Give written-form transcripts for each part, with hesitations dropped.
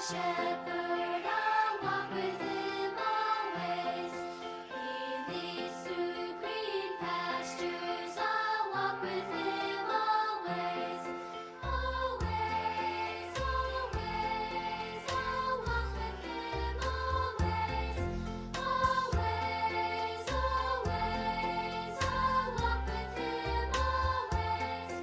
shepherd, I'll walk with him always. He leads through green pastures, I'll walk with him always. Always, always, I'll walk with him always. Always, always, I'll walk with him always.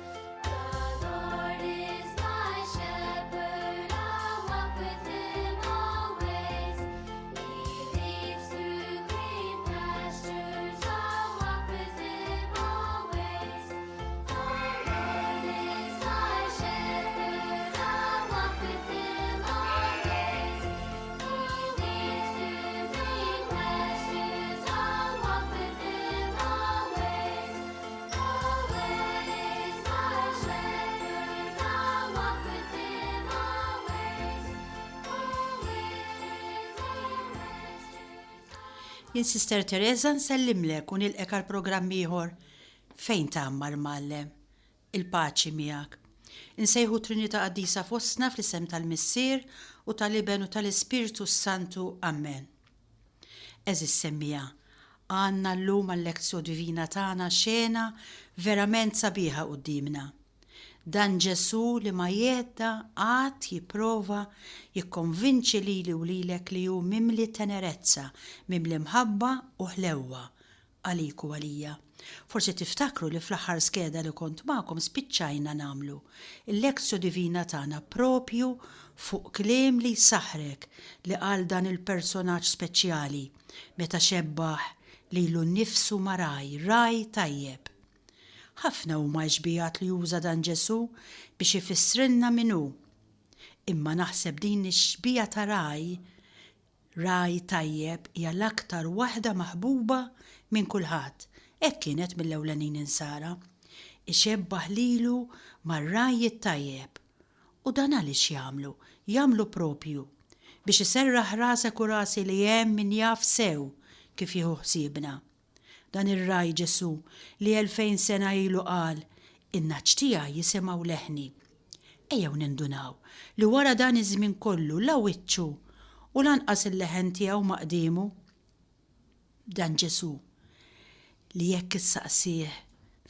The Lord is my shepherd, I'll walk with him always. He leads through green pastures, I'll walk with him always. The Lord is my shepherd, I'll walk with him always. He leads through green pastures, I'll walk with him always. Always my shepherd, I'll walk with him always. Jien Sister Teresa nsellimlek u nilqek għal programm ieħor Fejn Tagħmmar Mgħallem, il-paċi miegħek. Insejħu Trinità Qaddisa fostna fl-isem tal-Missier u tal-Iben u tal-Ispiritu Santu. Amen. Eżis semmija, għandna llum għall-lezzjoni divina tagħna xena verament sabiħa qudiemna. Dan Ġesu li ma jedda għad jipprova jikkonvinċi lili u lilek li hu mimli tenerezza, mimli mħabba u ħlewwa għalik u għalija. Forsi tiftakru li fl-aħħar skeda li kont magħkom spiċċajna nagħmlu il-lezzjoni divina tagħna propju fuq kliem li jsaħħrek li qal dan il-personaġġ speċjali meta xebbaħ lilu nnifsu ma' raj tajjeb. Ħafna huma ġbijat li juża dan Ġesu biex ifissrilna min hu. Imma naħseb din ix-xbija ta' raj tajjeb hija l-aktar waħda maħbuba minn kulħadd. Hekk kienet mill-ewlenin insara. Ixebbaħ lilu mar-raj tajjeb. U dan għaliex jagħmlu? Jagħmlu propju biex iserraħ rasek u rasi li hemm min jaf sew kif jieħu ħsiebna. Dan ir-raj Ġesu li 2000 sena ilu qal, in-naċ tiegħi jisimgħu leħni. Ejjew nindunaw li wara dan iż-żmien kollu la wiċċu u lanqas il-leħen tiegħu ma' qdiemu. Dan Ġesu li jekk issaqsih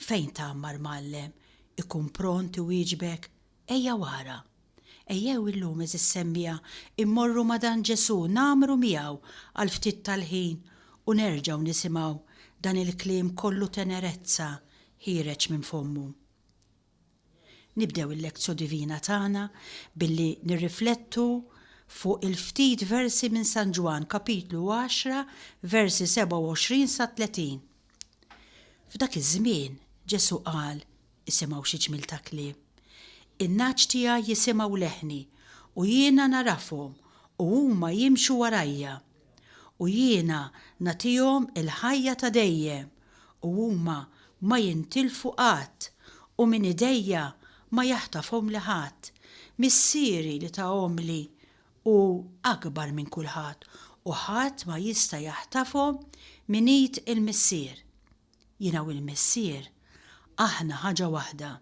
fejn tagħmmar Mgħallem ikun pronti wieġbek ejja wara. Ejjew illum eżis semmija immorru ma' dan Ġesu nagħmru miegħu għal ftit tal-ħin u nerġgħu nisimgħu dan il-kliem kollu tenerezza ħireġ minn fommu. Nibdew il-lezzjoni divina tagħna billi nirriflettu fuq il-ftit versi minn San Ġwan kapitlu 10 versi 27 sa 30. F'dak iż-żmien Ġesu qal isimgħu xi ġmil ta' kliem. In-naċ tiegħi jisimgħu leħni u jiena narafhom u huma jimxu warajja. U jiena nagħtihom il-ħajja ta' dejjem u huma ma jintilfu qatt u minn idejja ma jaħtafhom li ħadd. Missieri li tahom li u akbar minn kulħadd u ħadd ma jista' jaħtafhom min id il-Missier. Jiena u l-Missier aħna ħaġa waħda.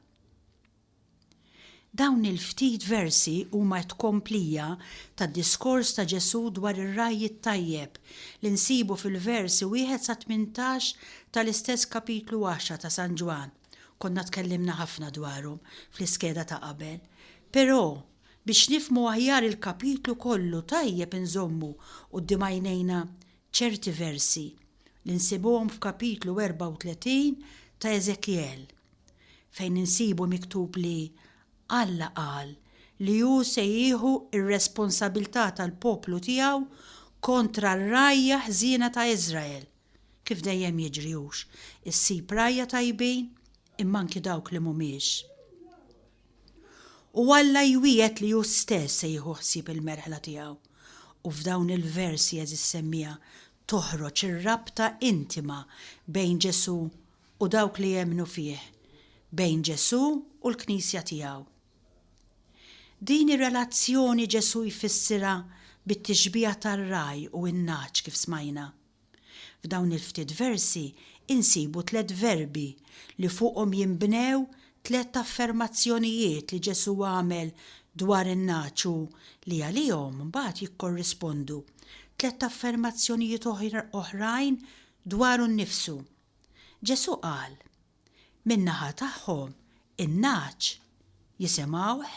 Dawn il-ftit versi huma tkomplija tad-diskors ta' Ġesu dwar ir-raj tajjeb li nsibu fil-versi 1 sa 18 tal-istess kapitlu 10 ta' San Ġwan. Konna tkellimna ħafna dwarhom fl-iskeda ta' qabel. Però biex nifhmu aħjar il-kapitlu kollu tajjeb inżommu quddiem għajnejna ċerti versi li nsibuhom f'kapitlu 34 ta' Eżekjel fejn insibu miktub li Alla qal li hu se jieħu ir-responsabilità tal-poplu tiegħu kontra r-rajja ħżiena ta' Iżrael. Kif dejjem jiġrihux, issib rajja tajbin imma anki dawk li mhumiex. U Alla jwiegħed li hu stess se jieħu ħsieb il-merħla tiegħu. U f'dawn il-versi eżis semmija toħroġ ir-rabta intima bejn Ġesu u dawk li jemmnu fih, bejn Ġesu u l-Knisja tiegħu. Din ir-relazzjoni Ġesu jfissirha bit-tixbija tar-raj u n-naċ kif smajna. F'dawn il-ftit versi insibu 3 verbi li fuqhom jinbnew 3 affermazzjonijiet li Ġesu għamel dwar in-naċu li għalihom mbagħad jikkorrispondu 3 affermazzjonijiet oħrajn dwaru nnifsu. Ġesu qal, min-naħa tagħhom in-naċ jisimgħuh,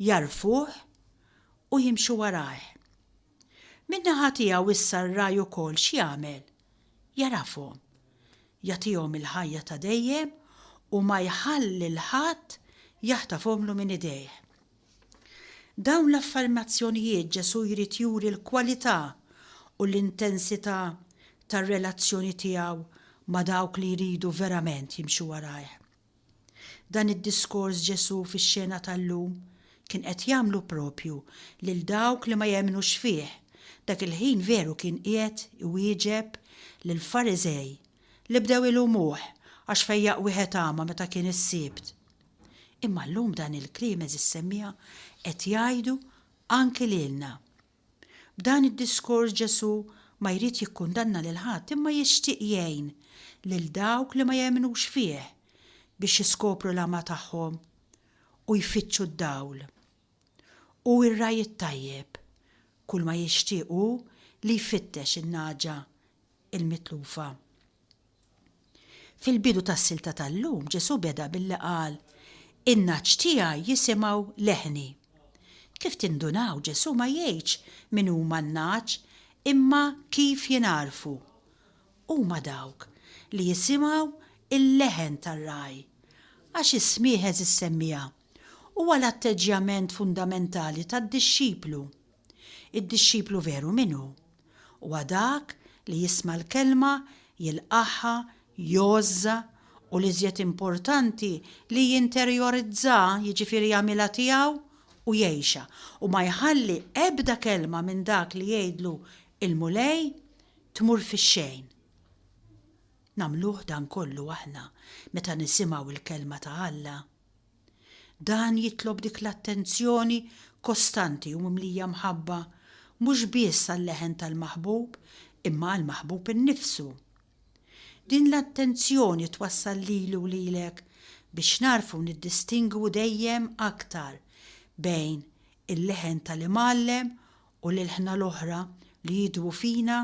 jarfuh u jimxu warajh. Min-naħa tiegħu issa r-raj ukoll x'jagħmel? Jarafhom, jagħtihom il-ħajja ta' dejjem u ma jħalli l-ħadd jaħtafhomlu minn idejh. Dawn l-affermazzjonijiet Ġesu jrid juri l-kwalità u l-intensità tar-relazzjoni tiegħu ma' dawk li jridu verament jimxu warajh. Dan id-diskors Ġesu fix-xena tal-lum kien qed jagħmlu propju lil dawk li ma jemnux fih. Dak il-ħin veru kien qiegħed iwieġeb lill-Fariżej li bdew ilumuh għax fejjaq wieħed għama meta kien is-Sibt. Imma llum dan il-kliem eżissemmija qed jgħidu anke lilna. B'dan id-diskors Ġesu ma jrid jikkundanna lil ħadd imma jixtieq jgħin lil dawk li ma jemnux fih biex jiskopru l-għama tagħhom u jfittxu d-dawl. U r-raj it-tajjeb kull ma jixtiequ li jfittex in-naġa il-mitlufa. Fil-bidu tas-silta tal-lum Ġesu beda billi qal, in-naċ tiegħi jisimgħu leħni. Kif tindunaw Ġesu ma jgħidx min huma n-naċ imma kif jingħarfu. Huma dawk li jisimgħu il-leħen tar-raj għax ismih eżissemmija huwa l-atteġġjament fundamentali tad-dixxiplu. Id-dixxiplu veru minnu huwa dak li jisma' l-kelma jilqaħħa, jgħożża u l-iżjed importanti li jinterjorizza jiġifieri jagħmilha tiegħu u jgħixha u ma jħalli ebda kelma minn dak li jgħidlu il-mulej tmur fix-xejn. Nagħmluh dan kollu aħna meta nisimgħu il-kelma ta' Alla. Dan jitlob dik l-attenzjoni kostanti u mimlija mħabba mhux biss għall-leħen tal-maħbub imma għall-maħbub innifsu. Din l-attenzjoni twassal lilu lilek biex narfu niddistingwu dejjem aktar bejn il-leħen tal-imgħallem u l-ħna l-oħra li jidwu fina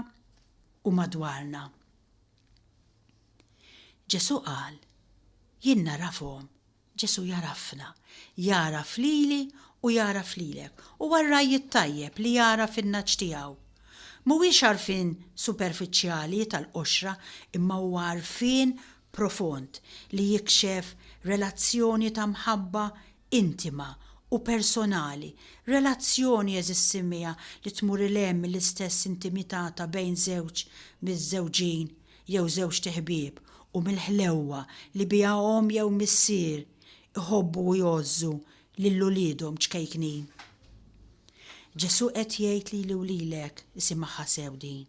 u madwarna. Ġesu qal, jien narafhom, Ġesu jarafna, jaraf lili u jaraf lilek u għarraj it-tajjeb li jaraf in-naċ tiegħu. Mhuwiex għarfien superfiċjali tal-qoxra imma huwa għarfien profond li jikxef relazzjoni ta' mħabba intima u personali, relazzjoni eżissimija li tmur il-hemm l-istess intimità ta' bejn żewġ miż-żewġin jew żewġ teħbieb u mill-ħlewwa li biha om jew missier iħobbu u jgħozzu lil uliedhom ċkejknin. Ġesu qed jgħid lilu lilek isimgħha sew din.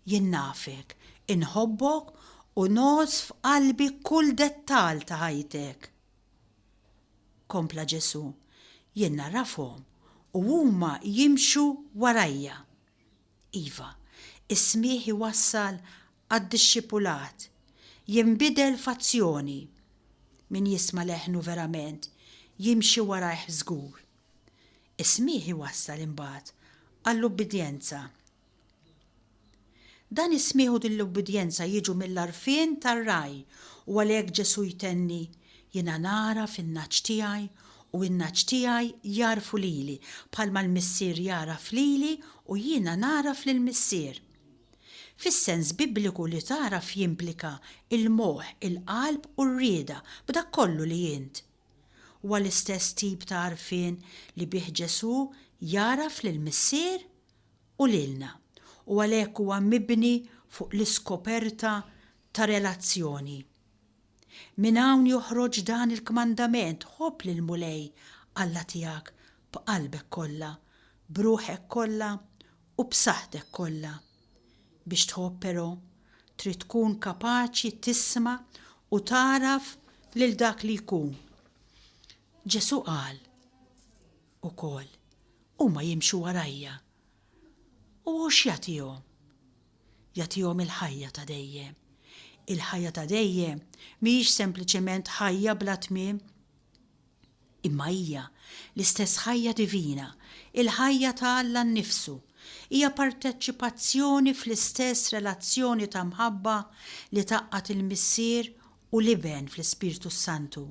Jien nafek, inħobbok u nogħoż f'qalbi kull dettall ta' ħajtek. Kompla Ġesu, jien narafhom u huma jimxu warajja. Iva, ismih iwassal għad-dixxipulat, jinbidel f'azzjoni. Min jisma' leħnu verament jimxi warajh żgur. Ismih iwassal imbagħad għall-ubbidjenza. Dan ismih u din l-ubbidjenza jiġu mill-arfien tar-raj u għalhekk Ġesu jtenni jiena nara fin-naċ tiegħi u n-naċ tiegħi jarfu lili bħalma l-missier jaraf lili u jiena naraf lill-missier. Fis-sens Bibliku li taraf jimplika il-moħħ, il-qalb u r-rieda b'dak kollu li int. Huwa l-istess tip ta' għarfien li bih Ġesu jaraf lill-missier u lilna u għalhekk huwa mibni fuq l-iskoperta ta' relazzjoni. Min hawn joħroġ dan il-kmandament ħobb lill-mulej Alla tiegħek b'qalbek kollha, b'ruħek kollha u b'saħħtek kollha. Biex tħobb però trid tkun kapaċi tisma' u taraf lil dak li jkun. Ġesu qal ukoll huma jimxu warajja. U x'jagħtihom? Jagħtihom il-ħajja ta' dejjem. Il-ħajja ta' dejjem mhijiex sempliċement ħajja bla tmiem. imma hija l-istess ħajja divina, il-ħajja ta' Alla nnifsu. Hija parteċipazzjoni fl-istess relazzjoni ta' mħabba li taqqat il-Missier u liben fl-Ispirtu Santu.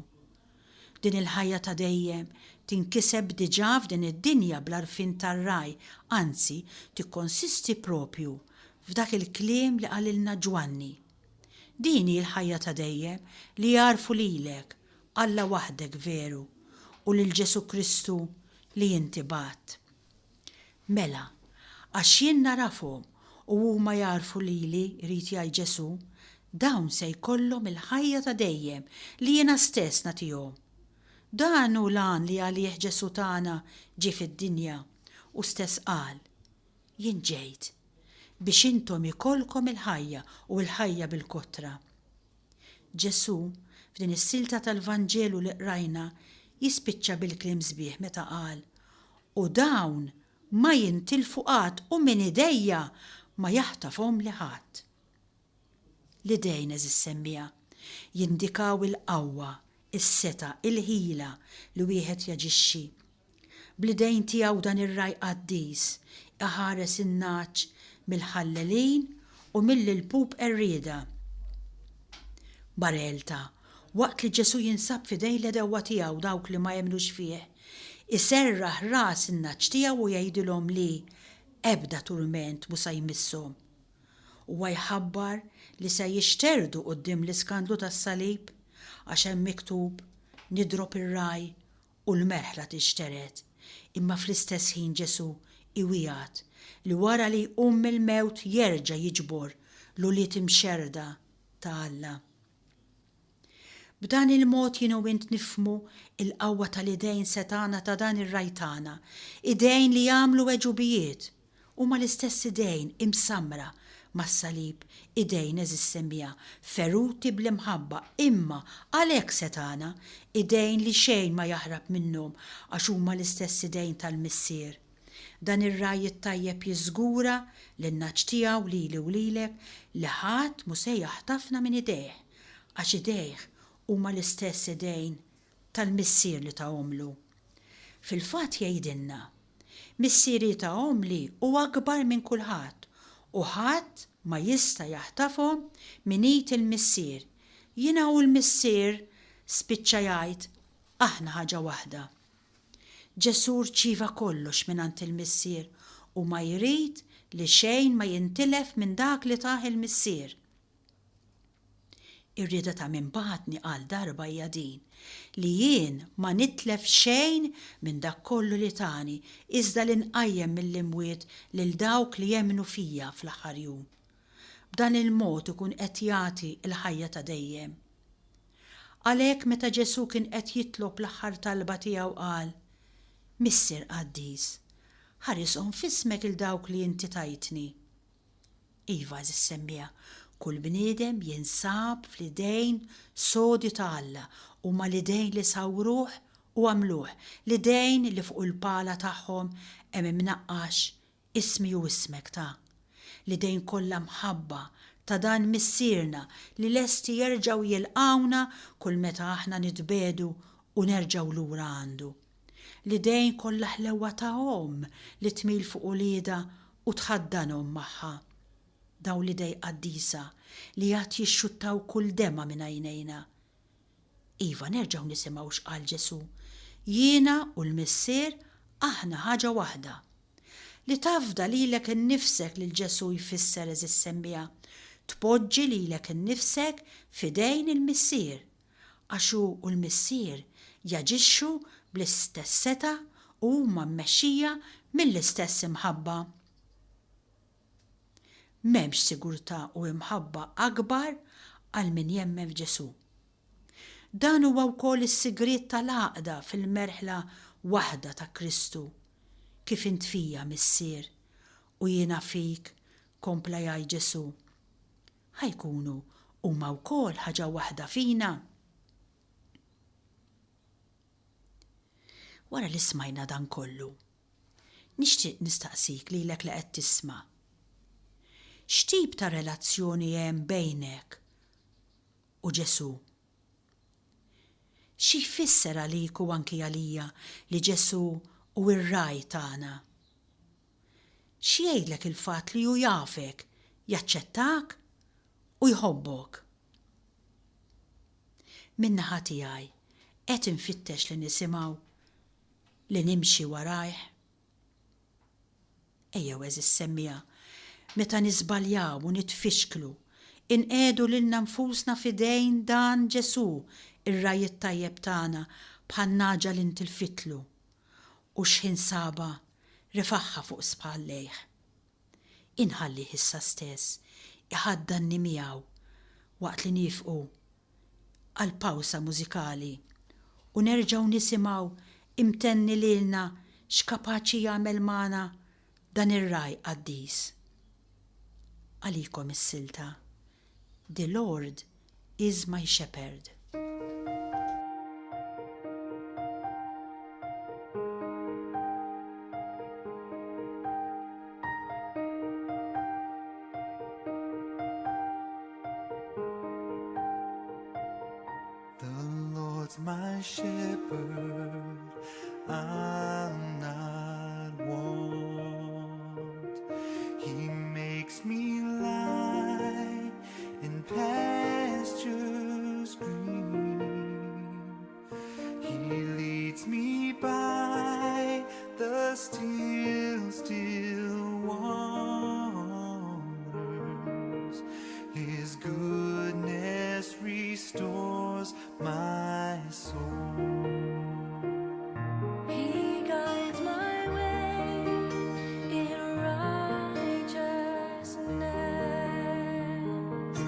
Din il-ħajja ta' dejjem tinkiseb diġà f'din id-dinja bl-arfin tar-raj, anzi tikkonsisti propju f'dak il-kliem li qalilna Ġwanni. Din hi l-ħajja ta' dejjem li jarfu lilek Alla waħdek veru u lil Ġesu Kristu li inti bat. Mela, għax jien narafhom u huma jarfu lili, jrid jgħid Ġesu, dawn se jkollhom il-ħajja ta' dejjem li jiena stess nagħtihom. Dan hu lan li għalih Ġesu tagħna ġie fid-dinja u stess qal, jien ġejt biex intom ikollkom il-ħajja u l-ħajja bil-kotra. Ġesu f'din is-silta tal-Vanġelu li qrajna jispiċċa bil-kliem sbieħ meta qal, u dawn ma jintilfu qatt u minn idejja ma jaħtafhom li ħadd. L-idejn eżis semmija jindikaw il-qawwa, is-seta, il-ħila li wieħed jaġixxi. Bl-idejn tiegħu dan ir-raj qaddis iħares in-naċ mill-ħallelin u mill-pub qerrieda. Barelta, waqt li Ġesu jinsab f'idejn l-edewwa tiegħu dawk li ma jemnux fih, iserraħ ras in-naċ tiegħu u jgħidilhom li ebda turment mu se jmisshom. Huwa jħabbar li se jixterdu quddiem l-iskandlu tas-salib għax hemm miktub nidrob ir-raj u l-merħla tixteret. Imma fl-istess ħin Ġesu iwiegħed li wara li jqum mill-mewt jerġa' jiġbor l-uliet imxerda ta' Alla. B'dan il-mod jienu int nifhmu il-qawwa tal-idejn setana ta' dan ir-raj tagħna, idejn li jagħmlu weġubijiet huma l-istess idejn imsamra mas-salib, idejn eżis semmija feruti bl-imħabba, imma għalhekk setana idejn li xejn ma jaħrab minnhom għax huma l-istess idejn tal-Missier. Dan ir-raj it-tajjeb jiżgura lin-naċ tiegħu lili u lilek li ħadd mu se jaħtafna minn idejh, għax idejh huma l-istess idejn tal-Missier li ta' omlu. Fil-fatt jgħidilna, Missieri ta' omli huwa akbar minn kulħadd u ħadd ma jista' jaħtafhom minn id il-Missier. Jiena u l-Missier spiċċa jgħid aħna ħaġa waħda. Ġesu rċieva kollox mingħand il-Missier u ma jrid li xejn ma jintilef minn dak li tah il-Missier. Ir-rieda ta' minn bagħadni qal darba hija din li jien ma nitlef xejn minn dak kollu li tani iżda li nqajjem mill-imwiet lil dawk li jemmnu fija fl-aħħar jum. B'dan il-mod ikun qed jagħti l-ħajja ta' dejjem. Għalhekk meta Ġesu kien qed jitlob l-aħħar talba tiegħu qal, Missier Qaddis, ħarishom f'ismek il dawk li inti tajtni. Iva eżis semmija, kull bniedem jinsab fl-idejn sodi ta' Alla huma l-idejn li sawruh u għamluh, l-idejn li fuq il-pala tagħhom hemm imnaqqax ismi u ismek ta'. L-idejn kollha mħabba ta' dan missierna li lesti jerġgħu jilqawna kull meta aħna nitbedu u nerġgħu lura għandu. L-idejn kollha ħlewwa ta' li tmil fuq ulieda u tħaddanhom magħha. Daw l-idej qaddisa li għat jixxuttaw kull dema minn għajnejna. Iva nerġgħu nisimgħu x'qal Ġesu. Jiena u l-Missier aħna ħaġa waħda. Li tafda lilek innifsek lil Ġesu jfisser eżis semmija, tpoġġi lilek innifsek f'idejn il-Missier, għax hu u l-Missier jaġixxu bl-istess seta u huma mmexxija mill-istess imħabba. M'hemmx sigurtà u imħabba akbar għal min jemmen f'Ġesu. Dan huwa wkoll is-sigriet tal-għaqda fil-merħla waħda ta' Kristu, kif int fija Missier u jiena fik, kompla jgħid Ġesu. Ħajkunu huma wkoll ħaġa waħda fina. Wara li smajna dan kollu, nixtieq nistaqsik lilek li qed tisma'. X'tip ta' relazzjoni hemm bejnek u Ġesu? Xi jfisser għalik u anki għalija li Ġesu u r-raj tagħna? Xi jgħidlek il-fatt li hu jafek, jaċċettak u jħobbok? Min-naħa tiegħi qed infittex li nisimgħu li nimxi warajh. Ejjew eżis semmija, meta nisbaljaw u nitfixklu, inqedu lilna nfusna fidejn dan Ġesu, ir-raj it-tajjeb tagħna bħal naġa li ntilfitlu u x'ħin saba rifaħħa fuq spallejh. Inħalli issa stess iħaddanni miegħu waqt li nifqu għal pawsa mużikali u nerġgħu nisimgħu imtenni lilna x'kapaċi jagħmel magħna dan ir-raj qaddis. Għalikom is-silta. The Lord is my shepherd. The Lord's my shepherd, I'll not want. He makes me lie in pastures green. He leads me by the still, still waters. His goodness restores my soul. He guides my way in righteousness,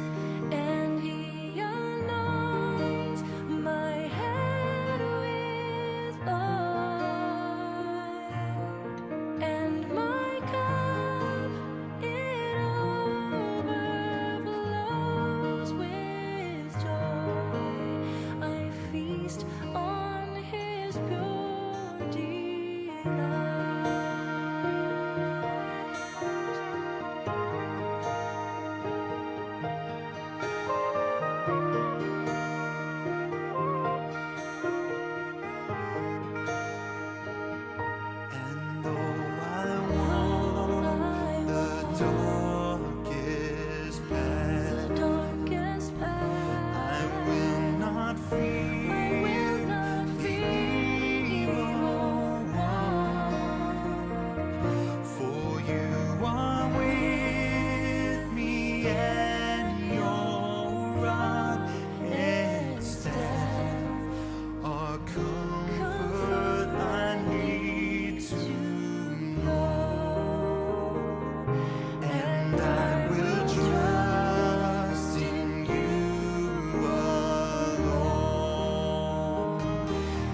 and He anoints my head with oil, and my cup it overflows with joy. I feast on His pure delight. And though I walk the darkest path, Darkest I path, will not fear the evil one. For you are with me, and your rod and staff are comfort I need to know. And I will trust in you alone.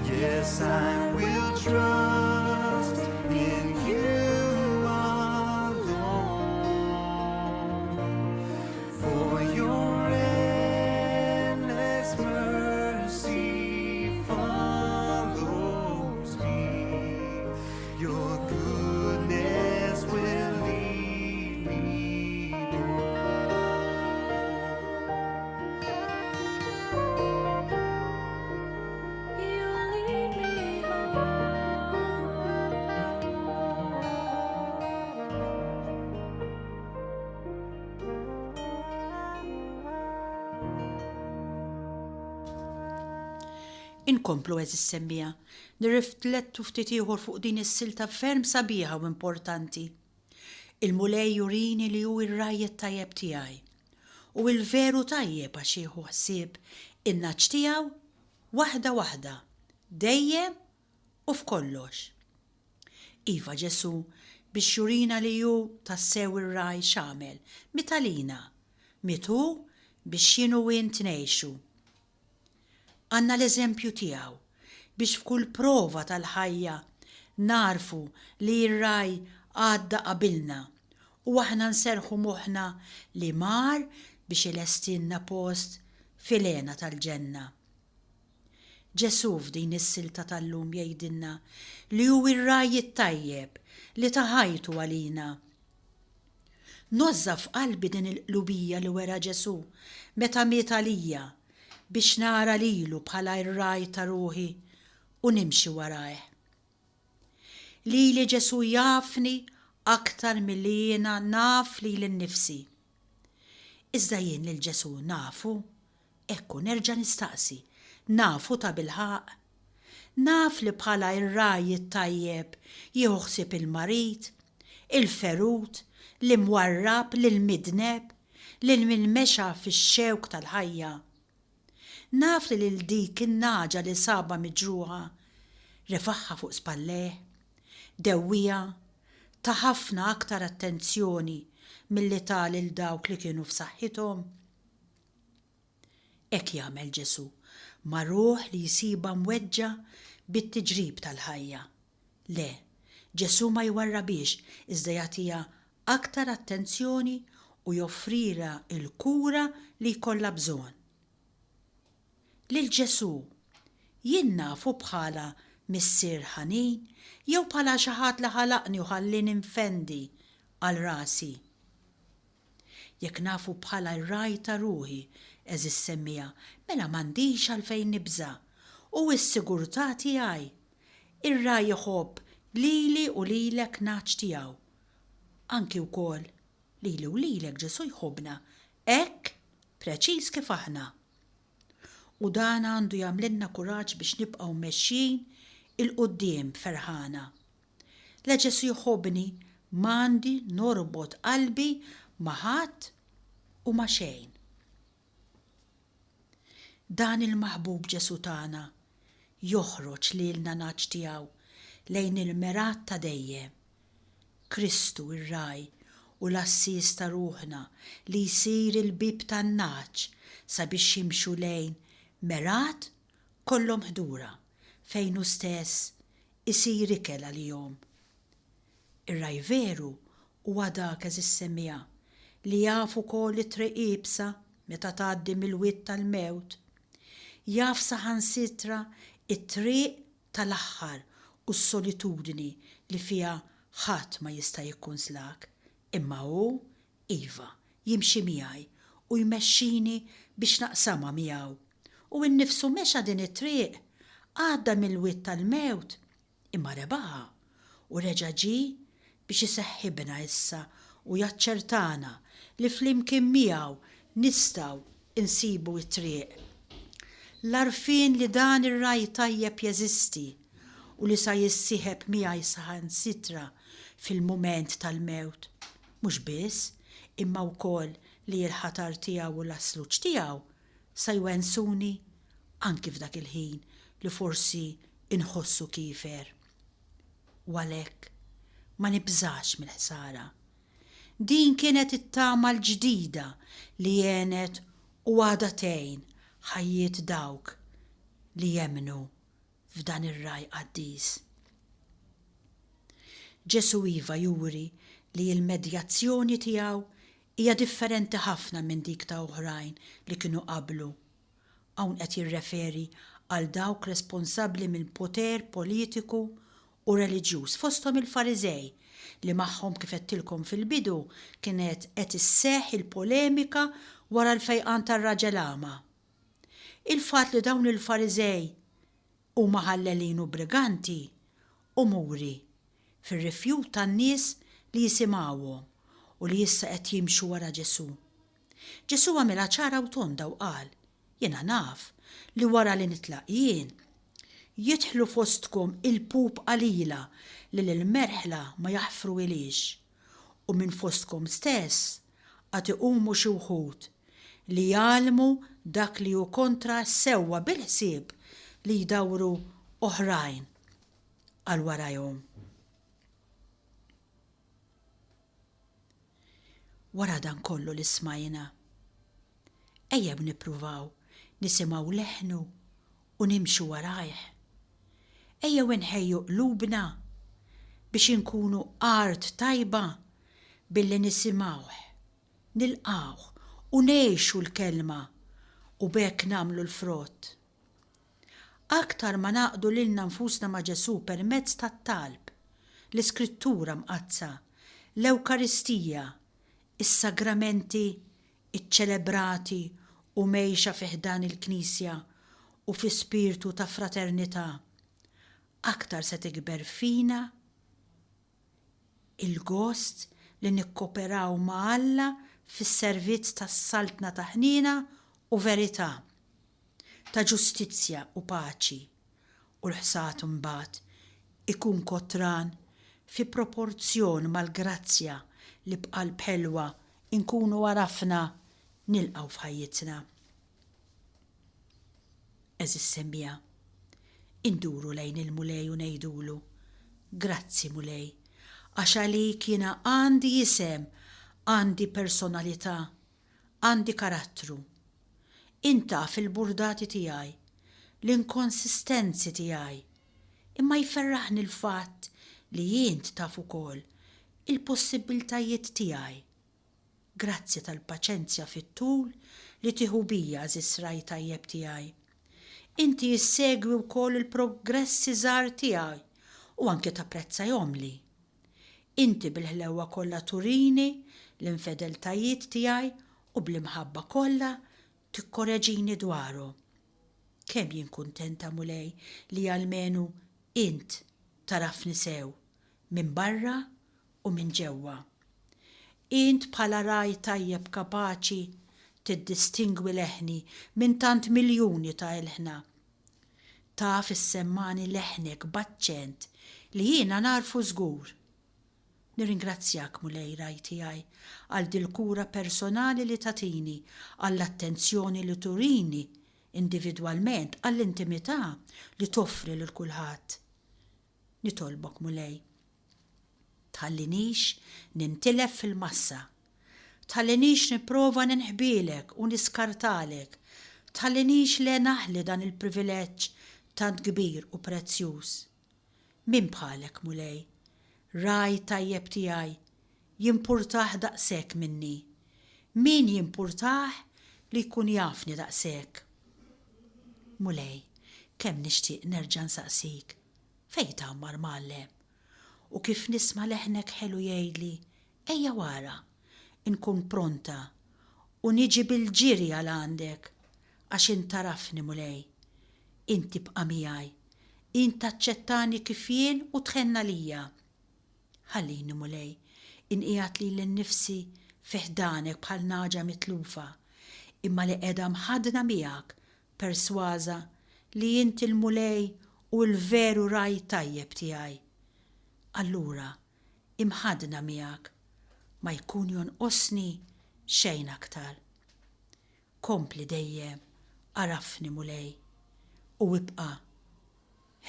Yes, I will trust in you alone. For your endless mercy follows me. Your goodness will lead me You lead me Inkomplu eżis semmija, nirriflettu ftit ieħor fuq din is-silta ferm sabiħa u importanti. Il-mulej jurini li hu r-raj tajjeb tiegħi u l-veru tajjeb għax jieħu ħsieb in-naġġ tiegħu waħda waħda, dejjem u f'kollox. Iva Ġesu biex jurina li hu tassew ir-raj x'għamel, mitalina, mitu biex jien u int ngħixu. Għanna l-eżempju tiegħu biex f'kull prova tal-ħajja narfu li r-raj għadda qabilna u aħna nserħu moħħna li mar biex ilestinna post fil-għena tal-ġenna. Ġesu f'din is-silta tal-lum jgħidilna li hu r-raj it-tajjeb li taħajtu għalina. Nożza f'qalbi din il-qlubija li wera Ġesu meta miet għalija biex nara lilu bħala r-raj ta' ruħi u nimxi warajh. Lili Ġesu jafni aktar milli jiena naf lili nnifsi. Iżda jien lil Ġesu nafu, ekku nerġa' nistaqsi, nafu ta' bilħaq. Naf li bħala ir-raj it-tajjeb jieħu ħsieb il-marit, il-ferut, l-imwarrab, l-midneb, l-milmexa fix-xewk tal-ħajja. Naf li lil dik in-naġa li saba miġruħa, refaħħa fuq spalleh, dewwija, ta' ħafna aktar attenzjoni milli ta' lil dawk li kienu f'saħħithom. Hekk jagħmel Ġesu ma' ruħ li jsiba mweġġa bit-tiġrib tal-ħajja. Le, Ġesu ma jwarrabiex iżda jagħtiha aktar attenzjoni u joffrira il-kura li jkollha bżonn. Lil Ġesu jien nafu bħala missier ħanin jew bħala xi ħadd li ħalaqni u ħallini nfendi għal rasi. Jekk nafu bħala r-raj ta' ruħi eżis semmija, mela m'għandix għalfejn nibża u s-sigurtà tiegħi. Ir-raj jħobb lili u lilek naċ tiegħu. Anki wkoll lili u lilek Ġesu jħobbna hekk preċiż kif aħna. U dan għandu jagħmlilna kuraġġ biex nibqgħu mexxin il-qudiem ferħana. Le Ġesu jħobbni m'għandi norbot qalbi ma' ħadd u ma' xejn. Dan il-maħbub Ġesu tagħna joħroġ lilna naċ tiegħu lejn il-merat ta' dejjem. Kristu ir-raj u l-assis ta' ruħna li jsir il-bib tan-naċ sabiex jimxu lejn merat kollhom ħdura fejn hu stess isir ikel għalihom. Ir-raj veru huwa dak eżis semmija li jaf ukoll it-triq iebsa meta tgħaddi mill-witt tal-mewt. Jaf saħansitra it-triq tal-aħħar u s-solitudni li fiha ħadd ma jista' jikkunslak. Imma hu iva jimxi miegħi u jmexxini biex naqsamha miegħu. U nnifsu mexa din it-triq għadda mill-witt tal-mewt imma rebaħa u reġa' ġie biex iseħħibna issa u jaċċertana li flimkien miegħu nistgħu insibu t-triq. L-arfien li dan ir-raj tajjeb jeżisti u li sa jissieħeb miegħi saħansitra fil-mument tal-mewt. Mhux biss, imma wkoll li l-ħatar tiegħu u l-asluġġ tiegħu sa jwensuni anki f'dak il-ħin li forsi inħossu kifer. U għalhekk ma nibżax mill-ħsara. Din kienet it-tama l-ġdida li jenet u għadha tgħin ħajjiet dawk li jemnu f'dan ir-raj qaddis. Ġesu iva juri li l-medjazzjoni tiegħu hija differenti ħafna minn dik ta' oħrajn li kienu qablu. Hawn qed jirreferi għal dawk responsabbli mill-poter politiku u reliġjuż fosthom il-Fariżej li magħhom kif qedtilkom fil-bidu kienet qed isseħħ il-polemika wara l-fejqan tar-raġelama. Il-fatt li dawn il-Fariżej huma ħallelin u briganti u muri fir-rifjut tan-nies li jisimgħuhom u li issa qed jimxu wara Ġesu. Ġesu għamilha ċara u tonda u qal, jiena naf li wara li nitlaq jien jidħlu fostkom il-pub qalila li l-merħla ma jaħfru ilix u minn fostkom stess għad iqumu xi wħud li jgħalmu dak li hu kontra sewwa bil-ħsieb li jdawru oħrajn għal warajhom. Wara dan kollu li smajna, ejja nippruvaw nisimgħu leħnu u nimxu warajh. Ejja nħejju qlubna biex inkunu art tajba billi nisimgħuh, nilqgħuh u ngħixu l-kelma u bekk nagħmlu l-frott. Aktar ma naqdu lilna nfusna ma' Ġesu permezz tat-talb, l-Iskrittura mqazza, l-Ewkaristija, is-sagramenti iċċelebrati u mejxa fiħdan il-Knisja u fi spiritu ta' fraternità, aktar se tikber fina il-gost li nikkoperaw ma' Alla fis-servizz tas-saltna ta' ħnina u verità, ta' ġustizzja u paċi, u l-ħsat imbagħad ikun kotran fi proporzjon mal-grazzja li b'qalb ħelwa inkunu warafna nilqaw f'ħajjitna. Eżis semmija, induru lejn il-mulej u ngħidulu, grazzi mulej, għax għalik jiena għandi isem, għandi personalità, għandi karattru. Inta fil-burdati tiegħi, l-inkonsistenzi tiegħi, imma jferraħni l-fatt li jint taf ukoll il-possibiltajiet tiegħi. Grazzi tal-paċenzja fit-tul li tieħu bija żisraj tajjeb tiegħi. Inti jissegwi wkoll il-progressi żgħar tiegħi u anke tapprezzahom li. Inti bil-ħlewwa kollha turini l-infedeltajiet tiegħi u bl-imħabba kollha tikkoreġini dwaru. Kemm jien kuntenta mulej li almenu int tarafni sew minn barra u minn ġewwa. Int bħala raj tajjeb kapaċi tiddistingwi leħni minn tant miljuni ta' ilħna. Taf issemmani leħnek baċċent li jiena narfu żgur. Nirringrazzjak mulej raj tiegħi għal dil-kura personali li tatini, għall-attenzjoni li turini individwalment, għall-intimità li toffri lil kulħadd. Nitolbok mulej, tħallinix nintilef fil-massa, tħallinix niprova ninħbilek u niskartalek, tħallinix le naħli dan il-privileġġ tant kbir u prezzjuż. Min bħalek mulej, raj tajjeb tiegħi, jimpurtaħ daqshekk minni. Min jimpurtaħ li jkun jafni daqshekk. Mulej, kemm nixtieq nerġa' nsaqsik, fejn tagħmar Mgħallem? U kif nisma' leħnek ħelu jgħidli, ejja wara, inkun pronta u niġi bil-ġiri għal għandek, għax intarafni mulej. Inti bqa' miegħi, int taċċettani kif jien u tħenna lija. Ħallini mulej, inqiegħed li l-nifsi fiħdanek bħal naġa mitlufa, imma li qiegħda mħadna miegħek persważa li inti l-mulej u l-veru raj tajjeb tiegħi. Allura, imħadna miegħek ma jkun jonqosni xejn aktar. Kompli dejjem arafni mulej u ibqa'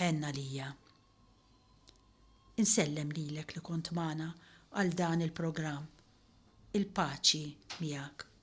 ħenna lija. Insellem lilek li kont magħna għal dan il-programm. Il-paċi miegħek.